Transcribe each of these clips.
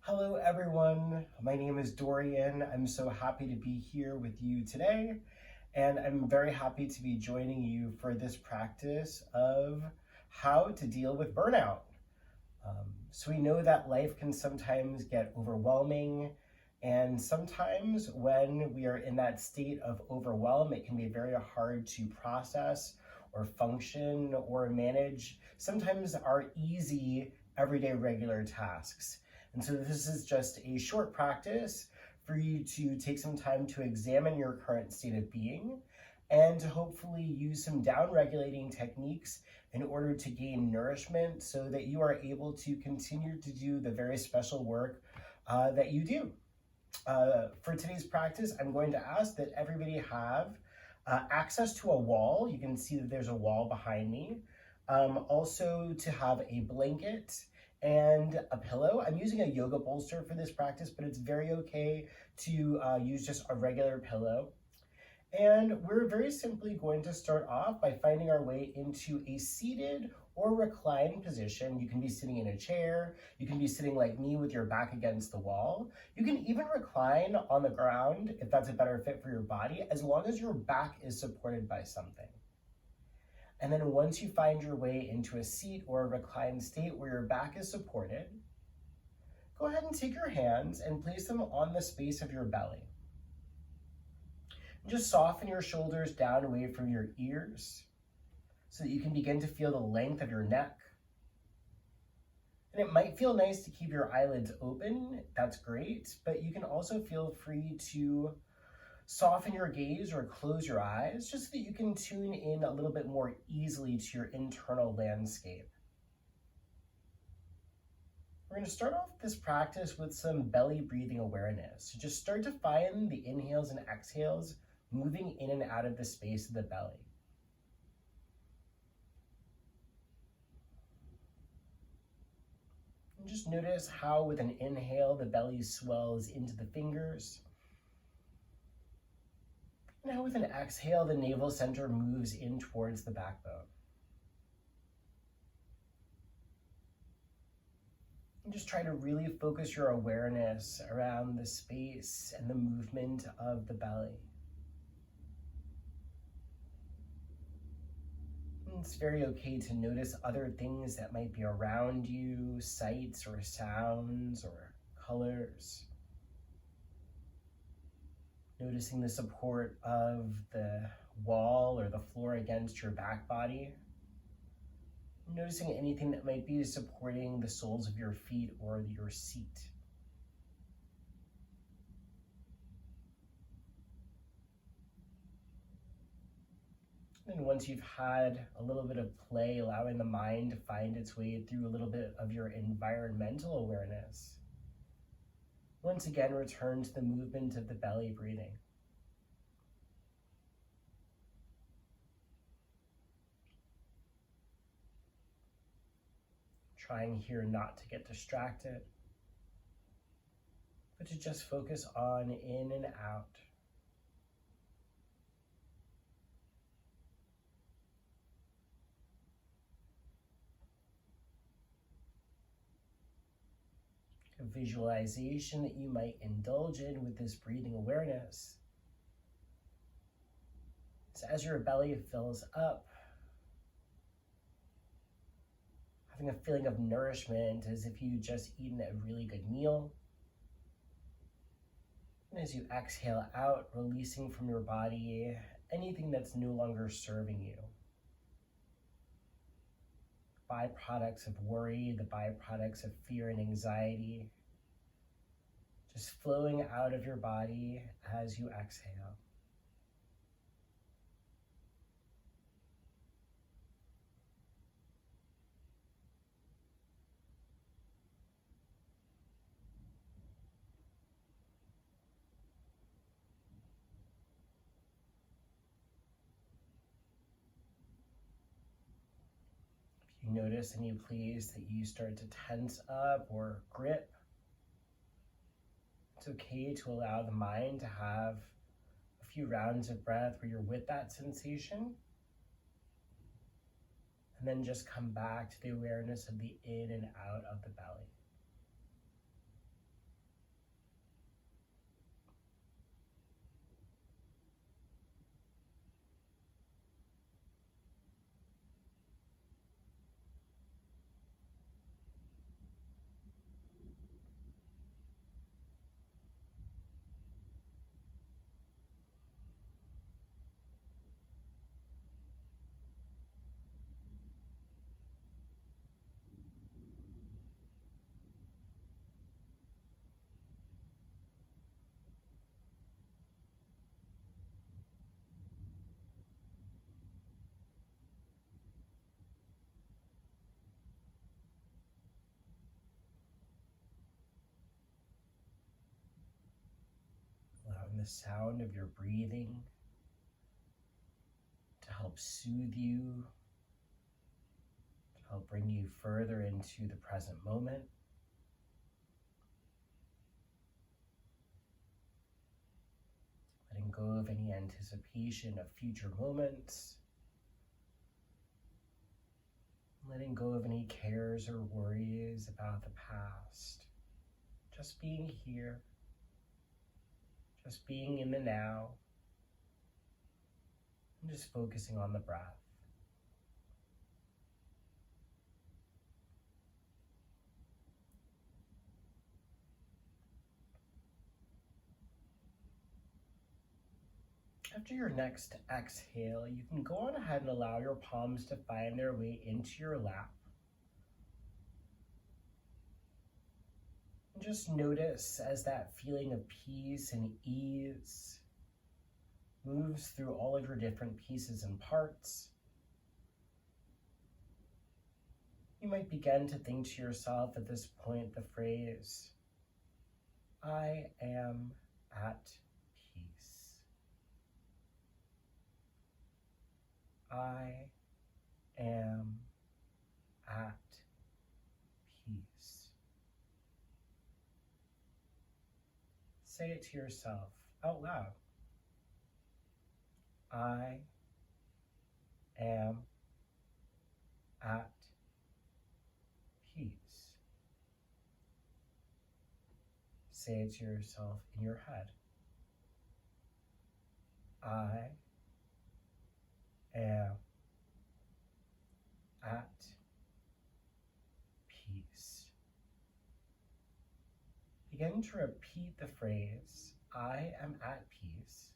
Hello everyone, my name is Dorian. I'm so happy to be here with you today, and I'm very happy to be joining you for this practice of how to deal with burnout. So we know that life can sometimes get overwhelming, and sometimes when we are in that state of overwhelm, it can be very hard to process or function or manage sometimes our easy everyday regular tasks. And so this is just a short practice for you to take some time to examine your current state of being and to hopefully use some down-regulating techniques in order to gain nourishment so that you are able to continue to do the very special work that you do. For today's practice, I'm going to ask that everybody have access to a wall. You can see that there's a wall behind me. Also to have a blanket and a pillow. I'm using a yoga bolster for this practice, but it's very okay to use just a regular pillow. And we're very simply going to start off by finding our way into a seated or reclined position. You can be sitting in a chair. You can be sitting like me with your back against the wall. You can even recline on the ground if that's a better fit for your body, as long as your back is supported by something. And then once you find your way into a seat or a reclined state where your back is supported, go ahead and take your hands and place them on the space of your belly. Just soften your shoulders down away from your ears so that you can begin to feel the length of your neck. And it might feel nice to keep your eyelids open, that's great, but you can also feel free to soften your gaze or close your eyes just so that you can tune in a little bit more easily to your internal landscape. We're going to start off this practice with some belly breathing awareness. So just start to find the inhales and exhales moving in and out of the space of the belly. And just notice how with an inhale, the belly swells into the fingers. And how with an exhale, the navel center moves in towards the backbone. And just try to really focus your awareness around the space and the movement of the belly. It's very okay to notice other things that might be around you, sights or sounds or colors. Noticing the support of the wall or the floor against your back body. Noticing anything that might be supporting the soles of your feet or your seat. And once you've had a little bit of play, allowing the mind to find its way through a little bit of your environmental awareness, once again return to the movement of the belly breathing. Trying here not to get distracted, but to just focus on in and out. A visualization that you might indulge in with this breathing awareness. So as your belly fills up, having a feeling of nourishment as if you just eaten a really good meal. And as you exhale out, releasing from your body anything that's no longer serving you. Byproducts of worry, the byproducts of fear and anxiety, just flowing out of your body as you exhale. If you notice any place that you start to tense up or grip, it's okay to allow the mind to have a few rounds of breath where you're with that sensation. And then just come back to the awareness of the in and out of the belly. the sound of your breathing to help soothe you, to help bring you further into the present moment. Letting go of any anticipation of future moments. Letting go of any cares or worries about the past. Just being here. Just being in the now. And just focusing on the breath. After your next exhale, you can go on ahead and allow your palms to find their way into your lap. And just notice as that feeling of peace and ease moves through all of your different pieces and parts. You might begin to think to yourself at this point the phrase, I am at peace. I am at peace. Say it to yourself out loud. I am at peace. Say it to yourself in your head. I am at peace. Begin to repeat the phrase, I am at peace.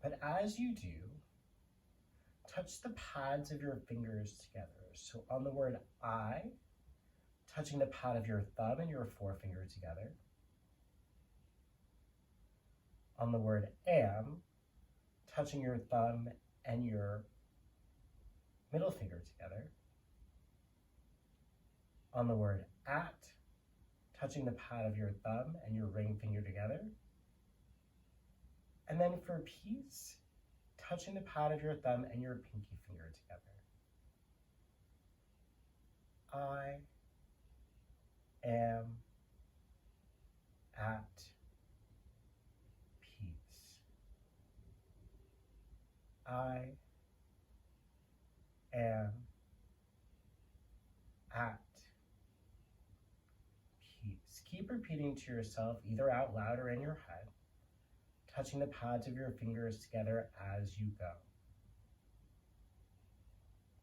But as you do, touch the pads of your fingers together. So on the word I, touching the pad of your thumb and your forefinger together. On the word am, touching your thumb and your middle finger together. On the word at, touching the pad of your thumb and your ring finger together. And then for peace, touching the pad of your thumb and your pinky finger together. I am at peace. I am at peace. Keep repeating to yourself, either out loud or in your head, touching the pads of your fingers together as you go.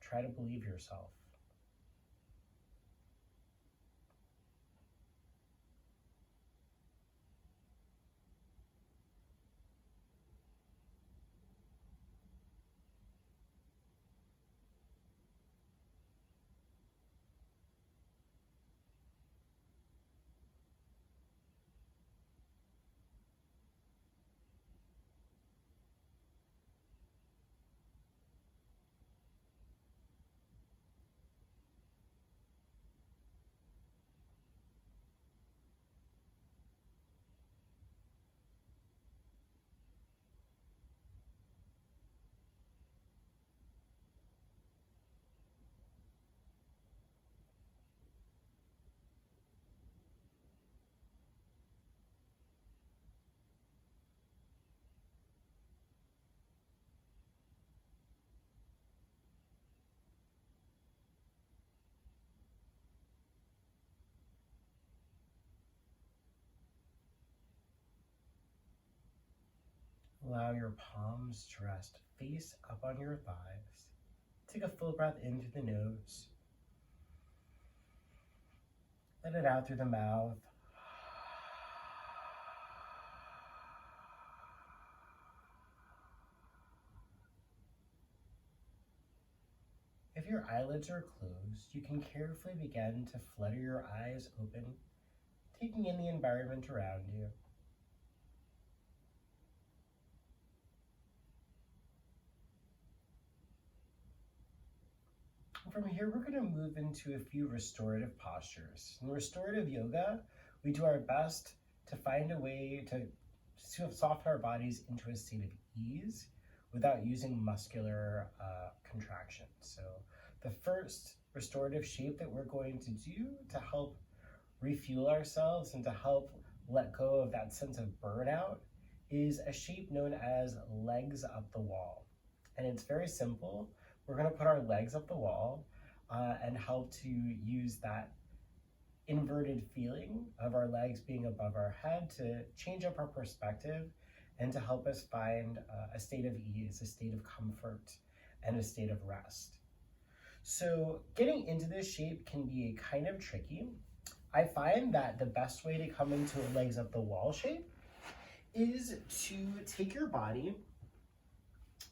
Try to believe yourself. Allow your palms to rest face up on your thighs. Take a full breath in through the nose. Let it out through the mouth. If your eyelids are closed, you can carefully begin to flutter your eyes open, taking in the environment around you. From here, we're going to move into a few restorative postures. In restorative yoga, we do our best to find a way to to soften our bodies into a state of ease without using muscular contraction. So the first restorative shape that we're going to do to help refuel ourselves and to help let go of that sense of burnout is a shape known as legs up the wall. And it's very simple. We're going to put our legs up the wall and help to use that inverted feeling of our legs being above our head to change up our perspective and to help us find a state of ease, a state of comfort, and a state of rest. So getting into this shape can be kind of tricky. I find that the best way to come into a legs up the wall shape is to take your body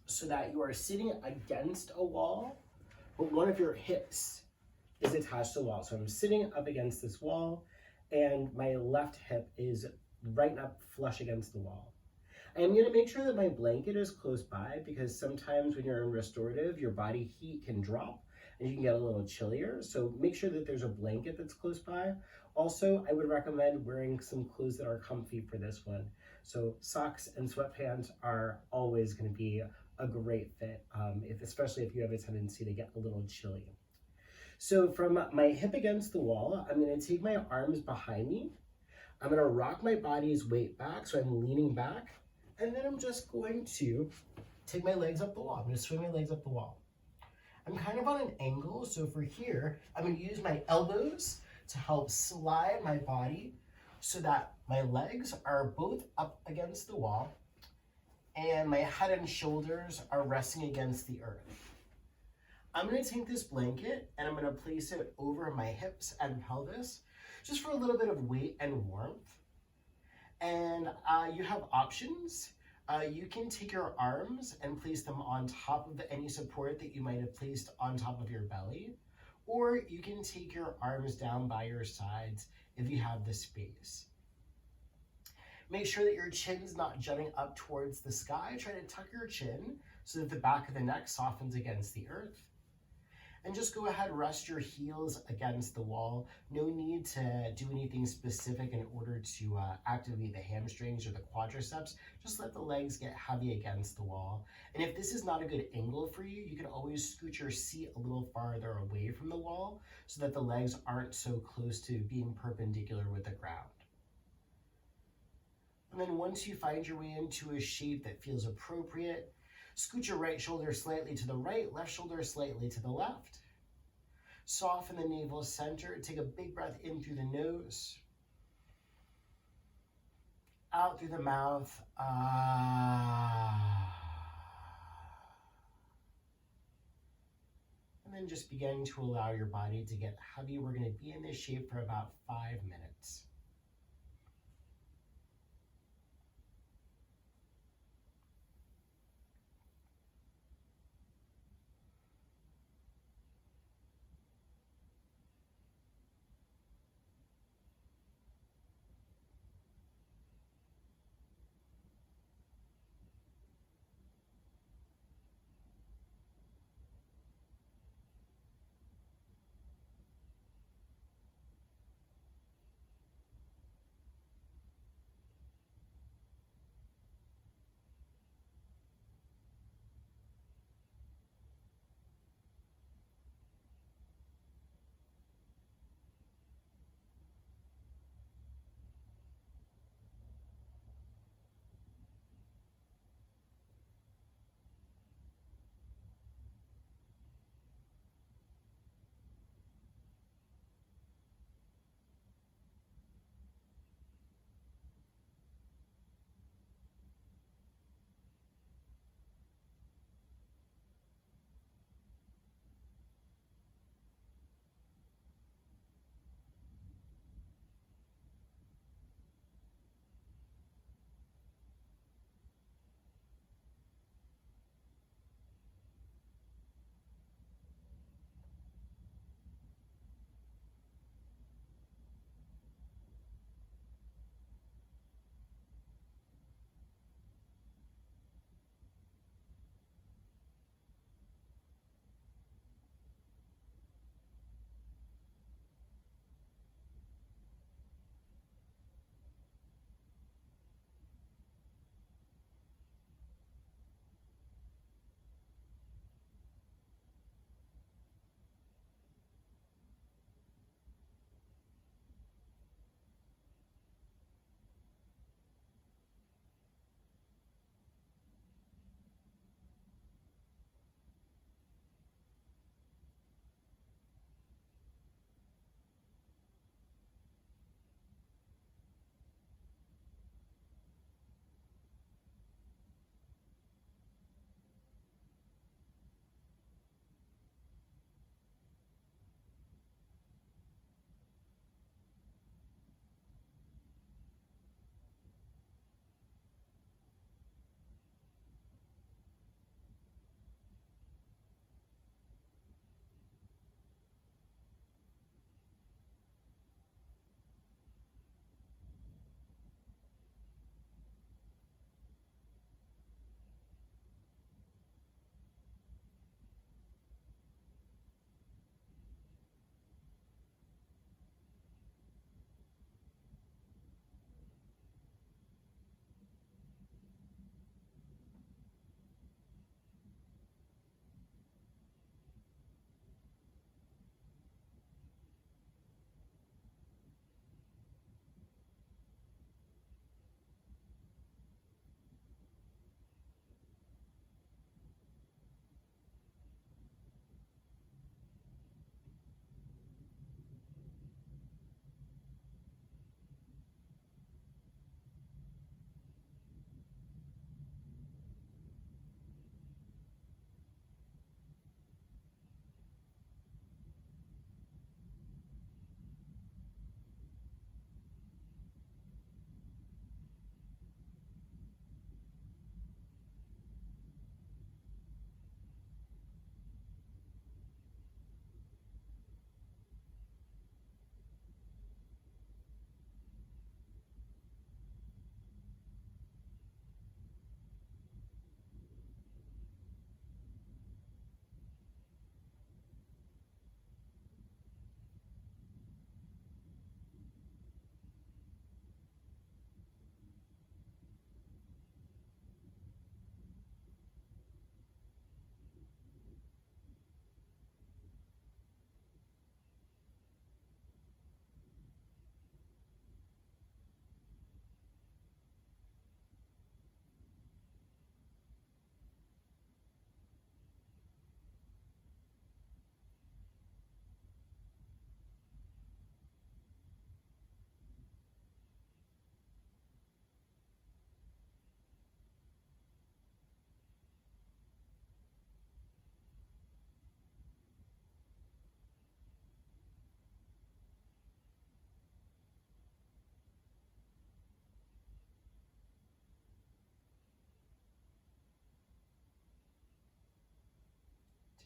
so that you are sitting against a wall, but one of your hips is attached to the wall. So I'm sitting up against this wall and my left hip is right up flush against the wall. I'm going to make sure that my blanket is close by because sometimes when you're in restorative, your body heat can drop and you can get a little chillier. So make sure that there's a blanket that's close by. Also, I would recommend wearing some clothes that are comfy for this one. So socks and sweatpants are always going to be a great fit, especially if you have a tendency to get a little chilly. So from my hip against the wall, I'm going to take my arms behind me. I'm going to rock my body's weight back, so I'm leaning back. And then I'm just going to take my legs up the wall. I'm going to swing my legs up the wall. I'm kind of on an angle, so for here, I'm going to use my elbows to help slide my body so that my legs are both up against the wall and my head and shoulders are resting against the earth. I'm going to take this blanket and I'm going to place it over my hips and pelvis just for a little bit of weight and warmth. And you have options. You can take your arms and place them on top of any support that you might have placed on top of your belly, or you can take your arms down by your sides if you have the space. Make sure that your chin's not jutting up towards the sky. Try to tuck your chin so that the back of the neck softens against the earth. And just go ahead, rest your heels against the wall. No need to do anything specific in order to activate the hamstrings or the quadriceps. Just let the legs get heavy against the wall. And if this is not a good angle for you, you can always scoot your seat a little farther away from the wall so that the legs aren't so close to being perpendicular with the ground. And then once you find your way into a shape that feels appropriate, scoot your right shoulder slightly to the right, left shoulder slightly to the left. Soften the navel center. Take a big breath in through the nose. Out through the mouth. And then just begin to allow your body to get heavy. We're going to be in this shape for about 5 minutes.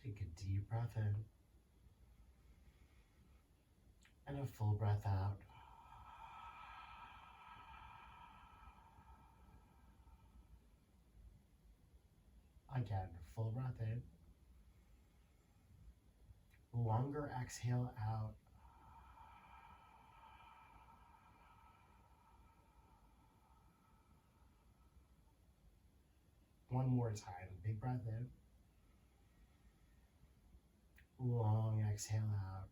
Take a deep breath in and a full breath out. Again, full breath in. Longer exhale out. One more time. Big breath in. Long exhale out.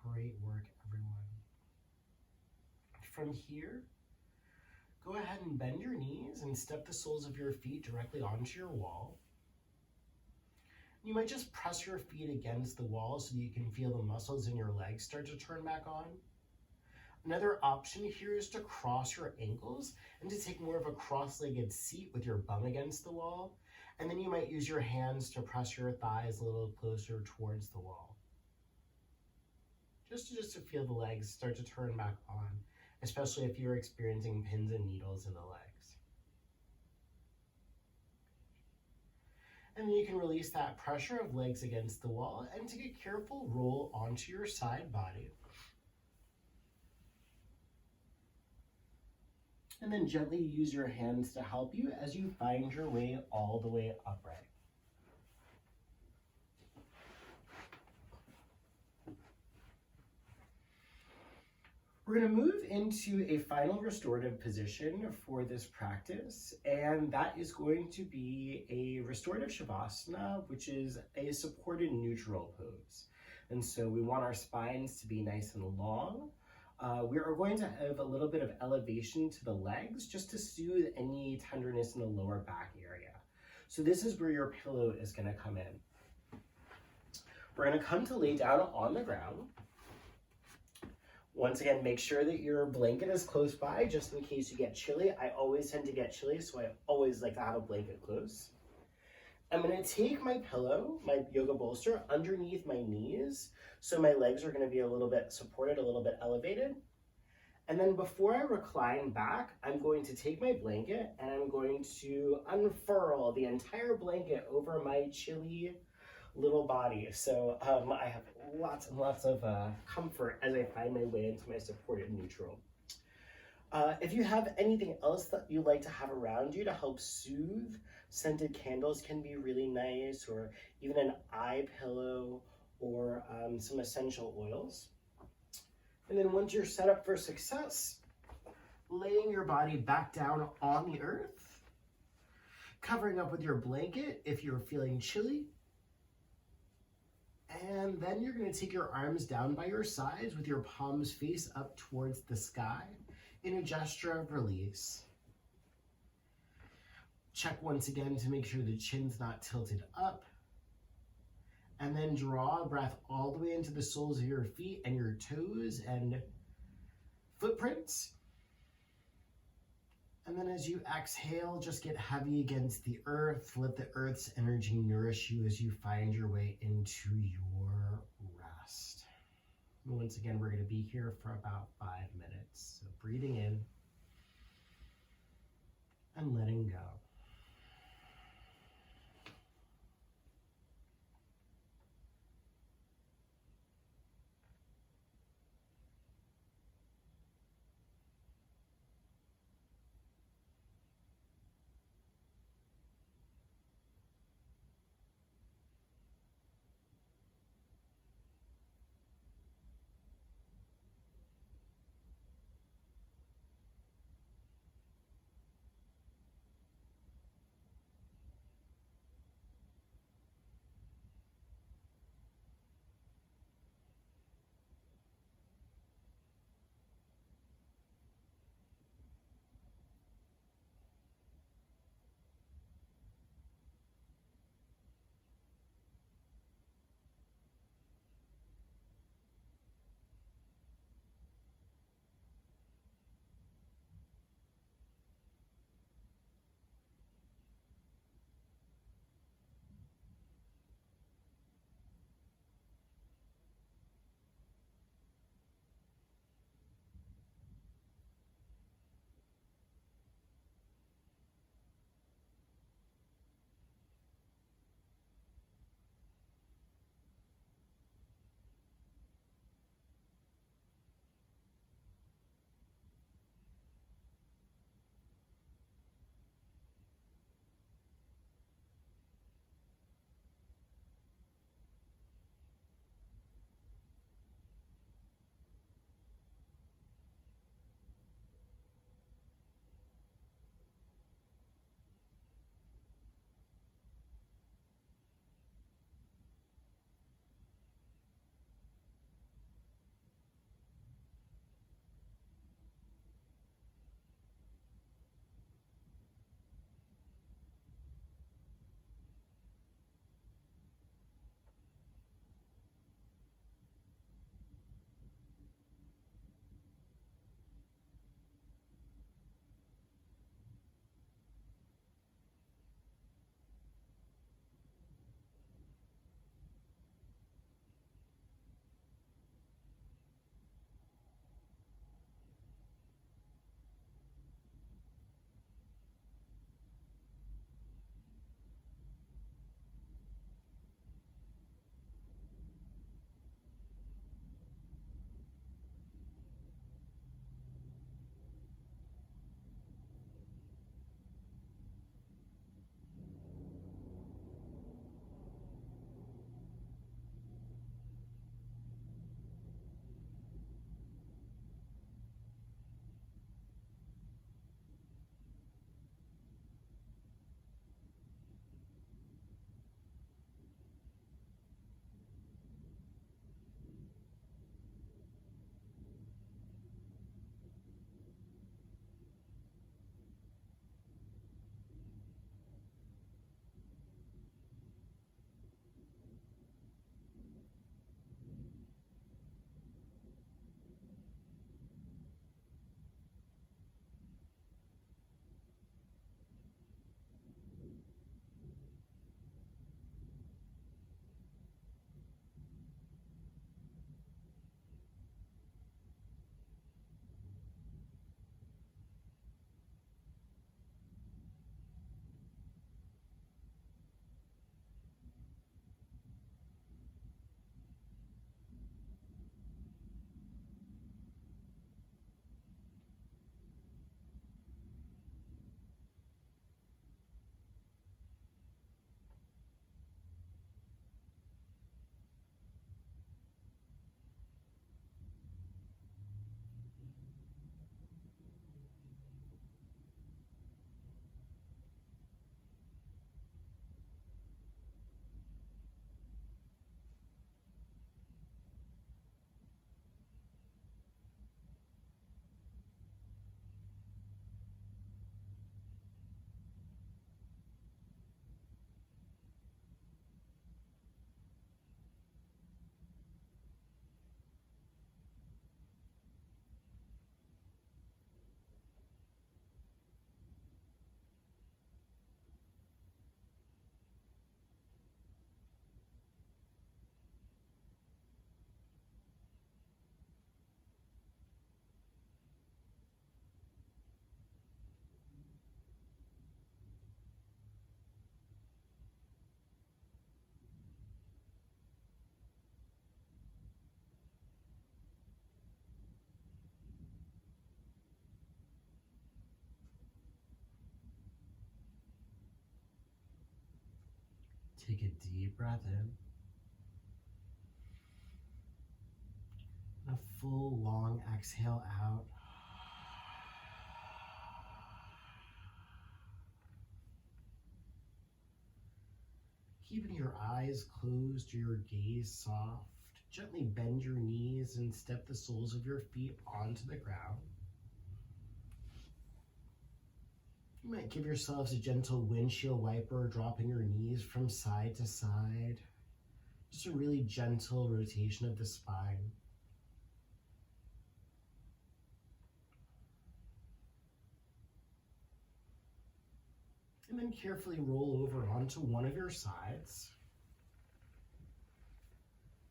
Great work, everyone. From here, go ahead and bend your knees and step the soles of your feet directly onto your wall. You might just press your feet against the wall so you can feel the muscles in your legs start to turn back on. Another option here is to cross your ankles and to take more of a cross-legged seat with your bum against the wall. And then you might use your hands to press your thighs a little closer towards the wall. Just to feel the legs start to turn back on, especially if you're experiencing pins and needles in the legs. And then you can release that pressure of legs against the wall and take a careful roll onto your side body. And then gently use your hands to help you as you find your way all the way upright. We're going to move into a final restorative position for this practice, and that is going to be a restorative shavasana, which is a supported neutral pose. And so we want our spines to be nice and long. We are going to have a little bit of elevation to the legs just to soothe any tenderness in the lower back area. So this is where your pillow is going to come in. We're going to come to lay down on the ground. Once again, make sure that your blanket is close by just in case you get chilly. I always tend to get chilly, so I always like to have a blanket close. I'm going to take my pillow, my yoga bolster, underneath my knees, so my legs are going to be a little bit supported, a little bit elevated. And then before I recline back, I'm going to take my blanket and I'm going to unfurl the entire blanket over my chilly little body. So I have lots and lots of comfort as I find my way into my supported neutral. If you have anything else that you like to have around you to help soothe, scented candles can be really nice, or even an eye pillow, or some essential oils. And then once you're set up for success, laying your body back down on the earth, covering up with your blanket if you're feeling chilly. And then you're going to take your arms down by your sides with your palms face up towards the sky in a gesture of release. Check once again to make sure the chin's not tilted up. And then draw a breath all the way into the soles of your feet and your toes and footprints. And then as you exhale, just get heavy against the earth. Let the earth's energy nourish you as you find your way into your rest. And once again, we're going to be here for about 5 minutes. So breathing in and letting go. Take a deep breath in. A full long exhale out. Keeping your eyes closed or your gaze soft, gently bend your knees and step the soles of your feet onto the ground. You might give yourselves a gentle windshield wiper, dropping your knees from side to side. Just a really gentle rotation of the spine. And then carefully roll over onto one of your sides.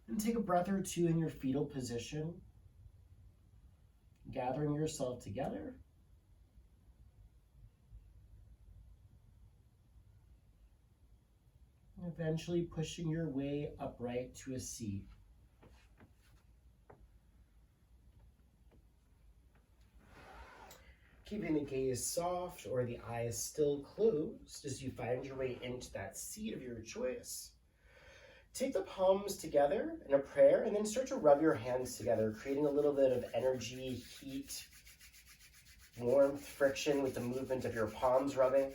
And take a breath or two in your fetal position, gathering yourself together. And eventually pushing your way upright to a seat. Keeping the gaze soft or the eyes still closed as you find your way into that seat of your choice. Take the palms together in a prayer and then start to rub your hands together, creating a little bit of energy, heat, warmth, friction with the movement of your palms rubbing.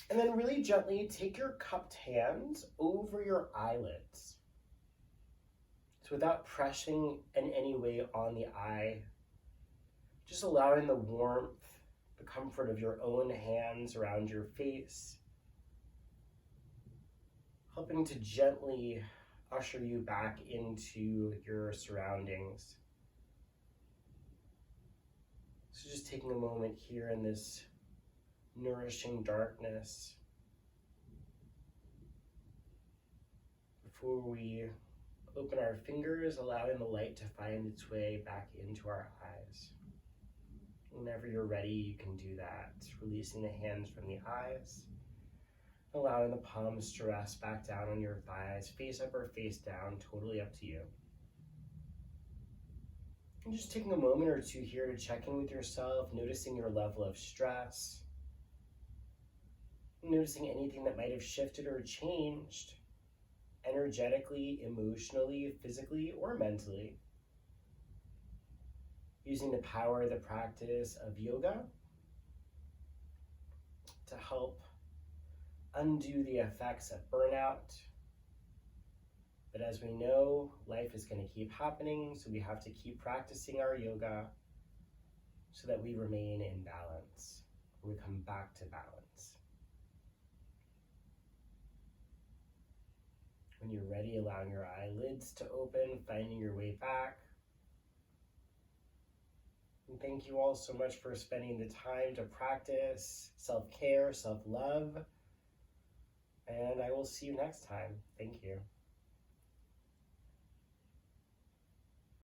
And then really gently take your cupped hands over your eyelids. So without pressing in any way on the eye, just allowing the warmth, the comfort of your own hands around your face, helping to gently usher you back into your surroundings. So just taking a moment here in this nourishing darkness before we open our fingers, allowing the light to find its way back into our eyes. Whenever you're ready, you can do that, releasing the hands from the eyes, allowing the palms to rest back down on your thighs, face up or face down, totally up to you. And just taking a moment or two here to check in with yourself, noticing your level of stress, noticing anything that might have shifted or changed energetically, emotionally, physically, or mentally. Using the power of the practice of yoga to help undo the effects of burnout. But as we know, life is going to keep happening, so we have to keep practicing our yoga so that we remain in balance, or we come back to balance. When you're ready, allowing your eyelids to open, finding your way back. And thank you all so much for spending the time to practice self-care, self-love. And I will see you next time. Thank you.